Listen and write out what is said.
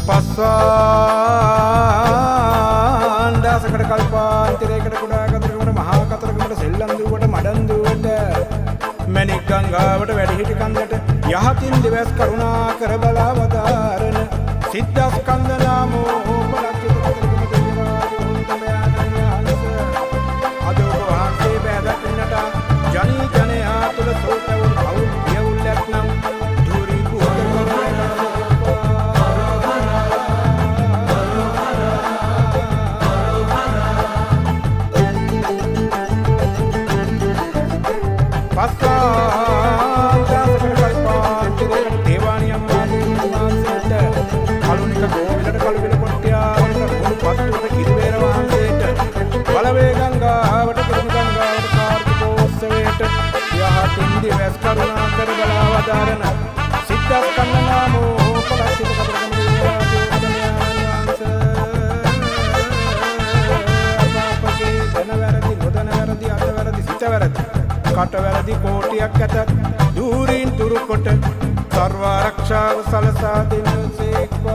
පස්වාන් දාසකට කල්පාන්තරයකට කුඩා කතරගමට මහා කතරගමට සෙල්ලම් දුවට මඩන් දුවට මැණික් ගංගාවට වැඩිහිටි කන්දට යහතින් දෙවස් කරුණා කර බලා වදාරන සිද්ධාස්කන්ධ නාමෝ පලක්ෂිත කතරගම දෙවිරාජ අදෝක වහන්සේ බෑදකින්නට ජනී ජනයා තුළ සෝතවුන් අවුල් කියවුල් නැත්නම් ධූරි දිවස් කරුණා කර බලා වදාරන සිද්ධාස්කන්ධ නාමෝ පලක්ෂිත කතරගම දෙවිරාජ ධන වැරදි නොදන වැරදි අත වැරදි සිත වැරදි කට වැරදි කෝටියක් ඇත දූරින් තුරු කොට සර්ව ආරක්ෂාව සලසා දෙනසේක්වා